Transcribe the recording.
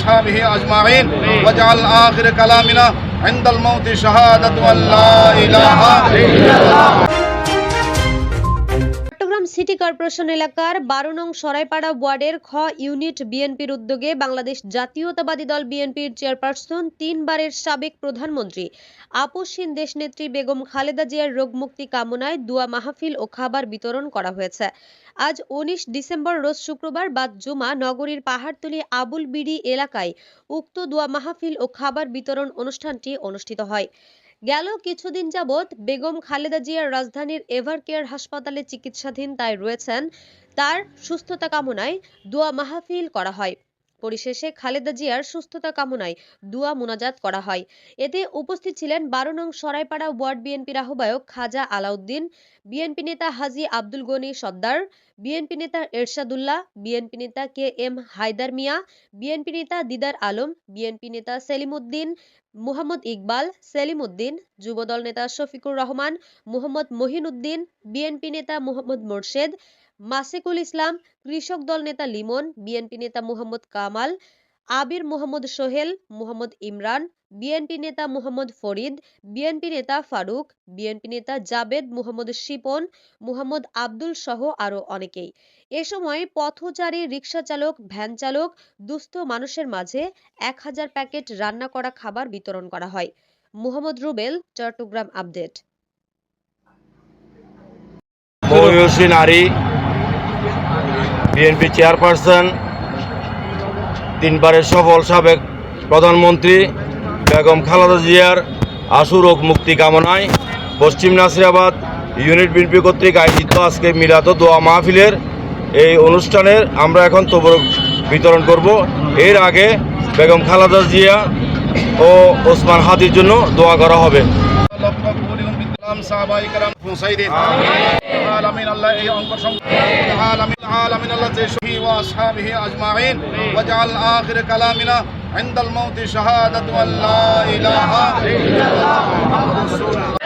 وأصحابه أجمعين واجعل آخر كلامنا عند الموت شهادة أن لا إله إلا الله। Chittagong city corporation এলাকার 12 নং সরাইপাড়া ওয়ার্ডের খ ইউনিট বিএনপির উদ্যোগে বাংলাদেশ জাতীয়তাবাদী দল বিএনপির চেয়ারপারসন 3 বারের সাবেক প্রধানমন্ত্রী আপসহীন দেশনেত্রী বেগম খালেদা জিয়ার রোগমুক্তি কামনায় দোয়া মাহফিল ও খাবার বিতরণ করা হয়েছে। আজ 19 ডিসেম্বর রোজ শুক্রবার বাদ জুমা নগরীর পাহাড়তলী আবুল বিডি এলাকায় উক্ত দোয়া মাহফিল ও খাবার বিতরণ অনুষ্ঠানটি অনুষ্ঠিত হয়। গেল কিছুদিন যাবৎ বেগম খালেদা জিয়ার রাজধানীর এভারকেয়ার হাসপাতালে চিকিৎসাধীন তাই রয়েছেন। তার সুস্থতা কামনায় দোয়া মাহফিল করা হয়। পরিশেষে খালেদা জিয়ার সুস্থতা কামনায় দোয়া মোনাজাত করা হয়। এতে উপস্থিত ছিলেন 12 নং সরাইপাড়া ওয়ার্ড বিএনপির আহ্বায়ক খাজা আলাউদ্দিন, বিএনপি নেতা হাজী আব্দুল গনি সর্দার, বিএনপি নেতা এরশাদুল্লাহ, বিএনপি নেতা কে এম হায়দার মিয়া, বিএনপি নেতা দিদার আলম, বিএনপি নেতা সেলিম উদ্দিন, মুহাম্মদ ইকবাল, সেলিম উদ্দিন, যুবদল নেতা শফিকুর রহমান, মোহাম্মদ মহিন উদ্দিন, বিএনপি নেতা মোহাম্মদ মোরশেদ, মাসিকুল ইসলাম, কৃষক দল নেতা লিমন, বিএনপি নেতা মোহাম্মদ কামাল, আবির মোহাম্মদ সোহেল, মোহাম্মদ ইমরান, বিএনপি নেতা মোহাম্মদ ফরিদ, বিএনপি নেতা ফারুক, বিএনপি নেতা জাবেদ মোহাম্মদ শিপন, মোহাম্মদ আব্দুল সহ আরো অনেকেই। এ সময় পথচারী, রিকশা চালক, ভ্যান চালক, দুস্থ মানুষের মাঝে 1000 প্যাকেট রান্না করা খাবার বিতরণ করা হয়। মোহাম্মদ রুবেল, চট্টগ্রাম আপডেট। মহিষী নারী বিএনপি চেয়ারপারসন, 3 বারের সফল সাবেক প্রধানমন্ত্রী বেগম খালেদা জিয়ার আশু রোগ মুক্তি কামনায় পশ্চিম নাসিরাবাদ ইউনিট বিএনপি কর্তৃক আয়োজিত আজকে মিলাদ ও দোয়া মাহফিলের এই অনুষ্ঠানের আমরা এখন তবরুক বিতরণ করব। এর আগে বেগম খালেদা জিয়া ও ওসমান হাদির জন্য দোয়া করা হবে। وأصحابه أجمعين واجعل آخر كلامنا عند الموت شهادة أن لا إله إلا الله محمد رسول الله।